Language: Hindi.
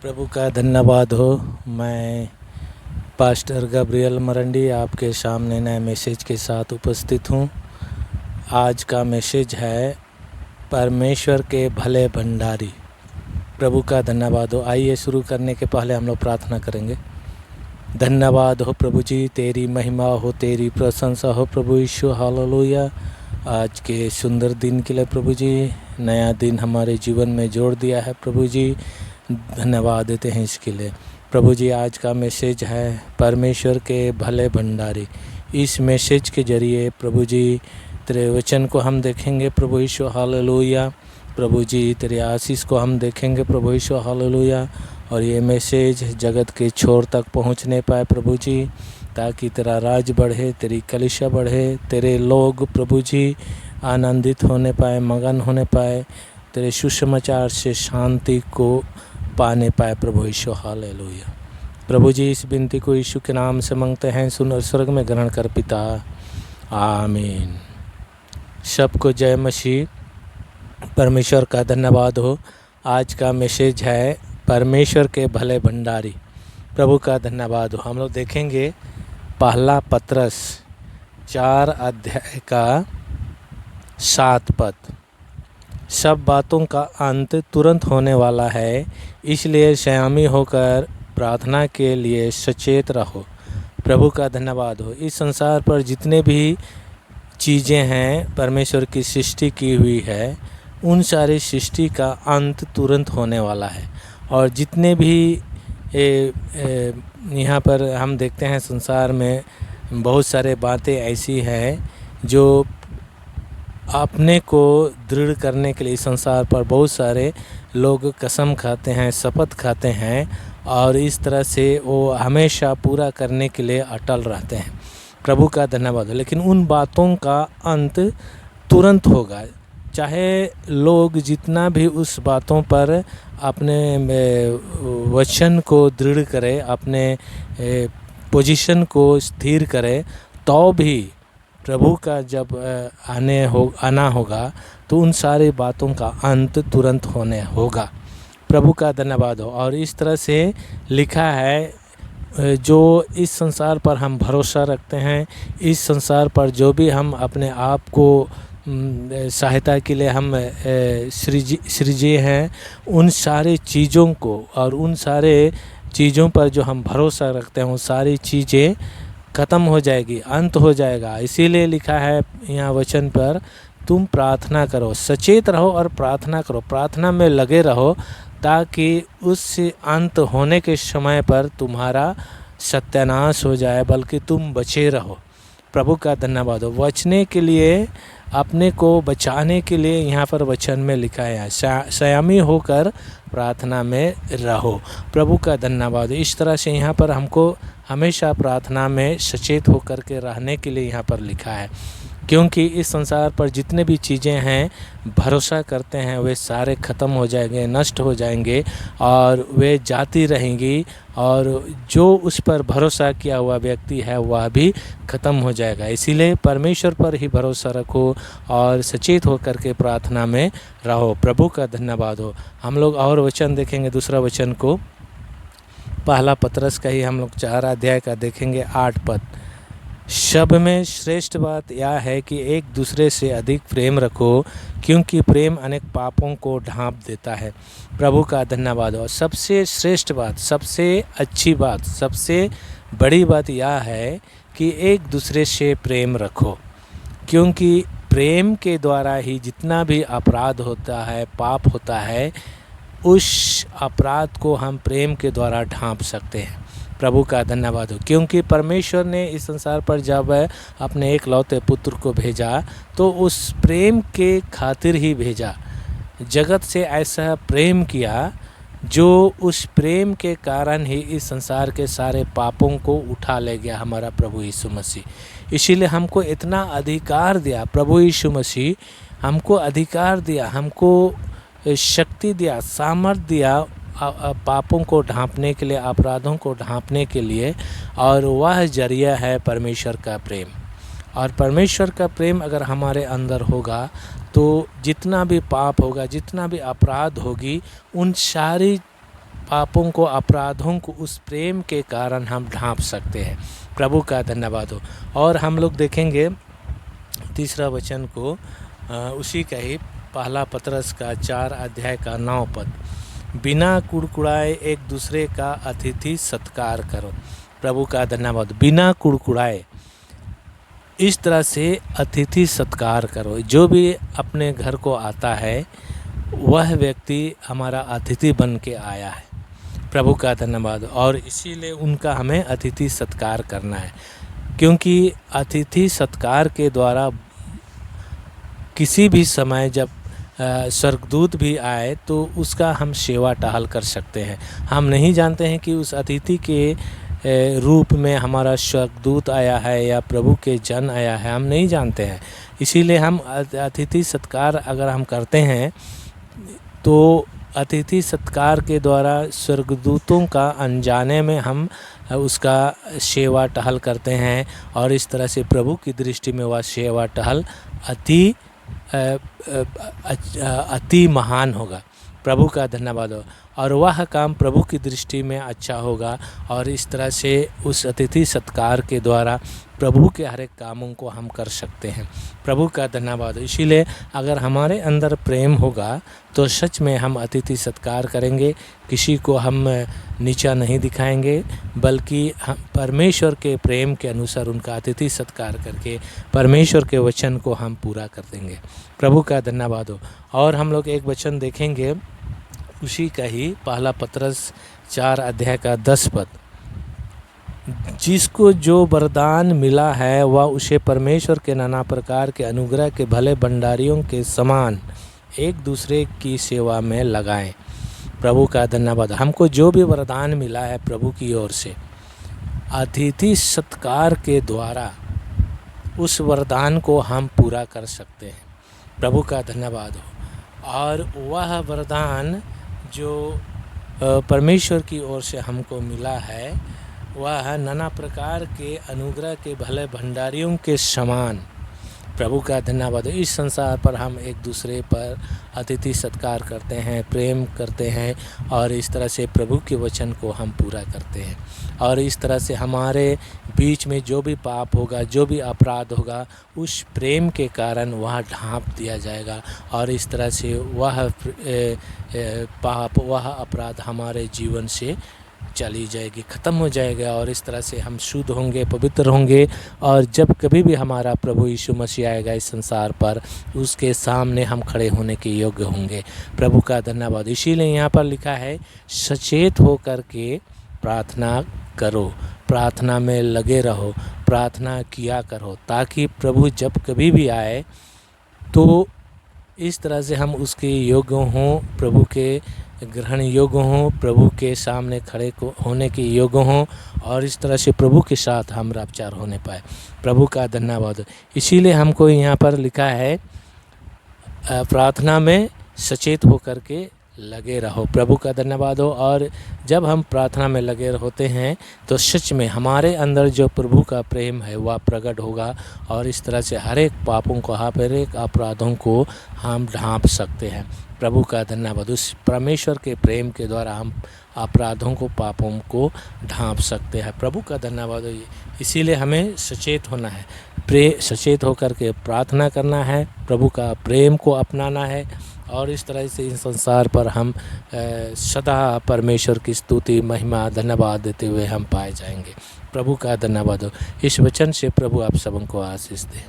प्रभु का धन्यवाद हो। मैं पास्टर गब्रियल मरंडी आपके सामने नए मैसेज के साथ उपस्थित हूँ। आज का मैसेज है परमेश्वर के भले भंडारी। प्रभु का धन्यवाद हो। आइए शुरू करने के पहले हम लोग प्रार्थना करेंगे। धन्यवाद हो प्रभु जी, तेरी महिमा हो, तेरी प्रशंसा हो प्रभु यीशु। हालेलुया। आज के सुंदर दिन के लिए प्रभु जी, नया दिन हमारे जीवन में जोड़ दिया है प्रभु जी, धन्यवाद देते हैं इसके लिए। प्रभु जी, आज का मैसेज है परमेश्वर के भले भंडारी। इस मैसेज के जरिए प्रभु जी तेरे वचन को हम देखेंगे प्रभु यीशु। हालेलुया। प्रभु जी तेरे आशीष को हम देखेंगे प्रभु यीशु। हालेलुया। और ये मैसेज जगत के छोर तक पहुंचने पाए प्रभु जी, ताकि तेरा राज बढ़े, तेरी कलीसिया बढ़े, तेरे लोग प्रभु जी आनंदित होने पाए, मगन होने पाए, तेरे सुसमाचार से शांति को पाने पाए प्रभु यीशु। हालेलुया। प्रभु जी, इस विनती को यीशु के नाम से मांगते हैं, सुन और स्वर्ग में ग्रहण कर पिता, आमीन। सबको जय मसीह। परमेश्वर का धन्यवाद हो। आज का मैसेज है परमेश्वर के भले भंडारी। प्रभु का धन्यवाद हो। हम लोग देखेंगे पहला पत्रस 4 अध्याय का 7 पद। सब बातों का अंत तुरंत होने वाला है, इसलिए संयमी होकर प्रार्थना के लिए सचेत रहो। प्रभु का धन्यवाद हो। इस संसार पर जितने भी चीज़ें हैं परमेश्वर की सृष्टि की हुई है, उन सारी सृष्टि का अंत तुरंत होने वाला है। और जितने भी यहाँ पर हम देखते हैं संसार में बहुत सारे बातें ऐसी हैं जो अपने को दृढ़ करने के लिए इस संसार पर बहुत सारे लोग कसम खाते हैं, शपथ खाते हैं, और इस तरह से वो हमेशा पूरा करने के लिए अटल रहते हैं। प्रभु का धन्यवाद। लेकिन उन बातों का अंत तुरंत होगा। चाहे लोग जितना भी उस बातों पर अपने वचन को दृढ़ करें, अपने पोजीशन को स्थिर करें, तो भी प्रभु का जब आना होगा तो उन सारी बातों का अंत तुरंत होने होगा। प्रभु का धन्यवाद हो। और इस तरह से लिखा है, जो इस संसार पर हम भरोसा रखते हैं, इस संसार पर जो भी हम अपने आप को सहायता के लिए हम सृजे हैं, उन सारी चीज़ों को और उन सारे चीज़ों पर जो हम भरोसा रखते हैं, वो सारी चीज़ें ख़त्म हो जाएगी, अंत हो जाएगा। इसीलिए लिखा है यहाँ वचन पर, तुम प्रार्थना करो, सचेत रहो और प्रार्थना करो, प्रार्थना में लगे रहो, ताकि उस अंत होने के समय पर तुम्हारा सत्यानाश हो जाए, बल्कि तुम बचे रहो। प्रभु का धन्यवाद हो। बचने के लिए, अपने को बचाने के लिए यहाँ पर वचन में लिखा है, संयमी होकर प्रार्थना में रहो। प्रभु का धन्यवाद। इस तरह से यहाँ पर हमको हमेशा प्रार्थना में सचेत होकर के रहने के लिए यहाँ पर लिखा है, क्योंकि इस संसार पर जितने भी चीज़ें हैं भरोसा करते हैं वे सारे ख़त्म हो जाएंगे, नष्ट हो जाएंगे, और वे जाती रहेंगी, और जो उस पर भरोसा किया हुआ व्यक्ति है वह भी ख़त्म हो जाएगा। इसीलिए परमेश्वर पर ही भरोसा रखो और सचेत होकर के प्रार्थना में रहो। प्रभु का धन्यवाद हो। हम लोग और वचन देखेंगे, दूसरा वचन को पहला पत्रस का ही हम लोग 4 अध्याय का देखेंगे 8 पद। सब में श्रेष्ठ बात यह है कि एक दूसरे से अधिक प्रेम रखो, क्योंकि प्रेम अनेक पापों को ढांप देता है। प्रभु का धन्यवाद हो। सबसे श्रेष्ठ बात, सबसे अच्छी बात, सबसे बड़ी बात यह है कि एक दूसरे से प्रेम रखो, क्योंकि प्रेम के द्वारा ही जितना भी अपराध होता है, पाप होता है, उस अपराध को हम प्रेम के द्वारा ढांप सकते हैं। प्रभु का धन्यवाद हो। क्योंकि परमेश्वर ने इस संसार पर जब अपने एकलौते पुत्र को भेजा, तो उस प्रेम के खातिर ही भेजा। जगत से ऐसा प्रेम किया, जो उस प्रेम के कारण ही इस संसार के सारे पापों को उठा ले गया हमारा प्रभु यीशु मसीह। इसीलिए हमको इतना अधिकार दिया, प्रभु यीशु मसीह हमको अधिकार दिया, हमको शक्ति दिया, सामर्थ्य दिया पापों को ढांपने के लिए, अपराधों को ढांपने के लिए, और वह जरिया है परमेश्वर का प्रेम। और परमेश्वर का प्रेम अगर हमारे अंदर होगा तो जितना भी पाप होगा, जितना भी अपराध होगी, उन सारी पापों को, अपराधों को उस प्रेम के कारण हम ढांप सकते हैं। प्रभु का धन्यवाद हो। और हम लोग देखेंगे तीसरा वचन को, उसी का ही पहला पतरस का 4 अध्याय का 9 पद, बिना कुड़कुड़ाए एक दूसरे का अतिथि सत्कार करो। प्रभु का धन्यवाद। बिना कुड़कुड़ाए इस तरह से अतिथि सत्कार करो। जो भी अपने घर को आता है वह व्यक्ति हमारा अतिथि बन के आया है। प्रभु का धन्यवाद। और इसीलिए उनका हमें अतिथि सत्कार करना है, क्योंकि अतिथि सत्कार के द्वारा किसी भी समय जब स्वर्गदूत भी आए तो उसका हम सेवा टहल कर सकते हैं। हम नहीं जानते हैं कि उस अतिथि के रूप में हमारा स्वर्गदूत आया है या प्रभु के जन आया है, हम नहीं जानते हैं। इसीलिए हम अतिथि सत्कार अगर हम करते हैं तो अतिथि सत्कार के द्वारा स्वर्गदूतों का अनजाने में हम उसका सेवा टहल करते हैं, और इस तरह से प्रभु की दृष्टि में वह सेवा टहल अति महान होगा। प्रभु का धन्यवाद हो। और वह काम प्रभु की दृष्टि में अच्छा होगा, और इस तरह से उस अतिथि सत्कार के द्वारा प्रभु के हर एक कामों को हम कर सकते हैं। प्रभु का धन्यवाद। इसीलिए अगर हमारे अंदर प्रेम होगा तो सच में हम अतिथि सत्कार करेंगे, किसी को हम नीचा नहीं दिखाएंगे, बल्कि हम परमेश्वर के प्रेम के अनुसार उनका अतिथि सत्कार करके परमेश्वर के वचन को हम पूरा कर देंगे। प्रभु का धन्यवाद हो। और हम लोग एक वचन देखेंगे उसी का ही पहला पतरस 4 अध्याय का 10 पद, जिसको जो वरदान मिला है वह उसे परमेश्वर के नाना प्रकार के अनुग्रह के भले भंडारियों के समान एक दूसरे की सेवा में लगाएं। प्रभु का धन्यवाद। हमको जो भी वरदान मिला है प्रभु की ओर से, अतिथि सत्कार के द्वारा उस वरदान को हम पूरा कर सकते हैं। प्रभु का धन्यवाद हो। और वह वरदान जो परमेश्वर की ओर से हमको मिला है वह नाना प्रकार के अनुग्रह के भले भंडारियों के समान। प्रभु का धन्यवाद। इस संसार पर हम एक दूसरे पर अतिथि सत्कार करते हैं, प्रेम करते हैं, और इस तरह से प्रभु के वचन को हम पूरा करते हैं। और इस तरह से हमारे बीच में जो भी पाप होगा, जो भी अपराध होगा, उस प्रेम के कारण वह ढांप दिया जाएगा, और इस तरह से वह पाप, वह अपराध हमारे जीवन से चली जाएगी, ख़त्म हो जाएगा, और इस तरह से हम शुद्ध होंगे, पवित्र होंगे। और जब कभी भी हमारा प्रभु यीशु मसीह आएगा इस संसार पर, उसके सामने हम खड़े होने के योग्य होंगे। प्रभु का धन्यवाद। इसीलिए यहाँ पर लिखा है, सचेत हो कर के प्रार्थना करो, प्रार्थना में लगे रहो, प्रार्थना किया करो, ताकि प्रभु जब कभी भी आए तो इस तरह से हम उसके योग्य हों, प्रभु के ग्रहण योग्य हों, प्रभु के सामने खड़े होने के योग्य हों, और इस तरह से प्रभु के साथ हम रापचार होने पाए। प्रभु का धन्यवाद। इसीलिए हमको यहाँ पर लिखा है, प्रार्थना में सचेत होकर के लगे रहो। प्रभु का धन्यवाद हो। और जब हम प्रार्थना में लगे होते हैं तो सच में हमारे अंदर जो प्रभु का प्रेम है वह प्रकट होगा, और इस तरह से हर एक पापों को, हर एक अपराधों को हम ढांप सकते हैं। प्रभु का धन्यवाद। उस परमेश्वर के प्रेम के द्वारा हम अपराधों को, पापों को ढांप सकते हैं। प्रभु का धन्यवाद। इसीलिए हमें सचेत होना है, सचेत होकर के प्रार्थना करना है, प्रभु का प्रेम को अपनाना है, और इस तरह से इस संसार पर हम सदा परमेश्वर की स्तुति, महिमा, धन्यवाद देते हुए हम पाए जाएंगे। प्रभु का धन्यवाद हो। इस वचन से प्रभु आप सबों को आशीष दे।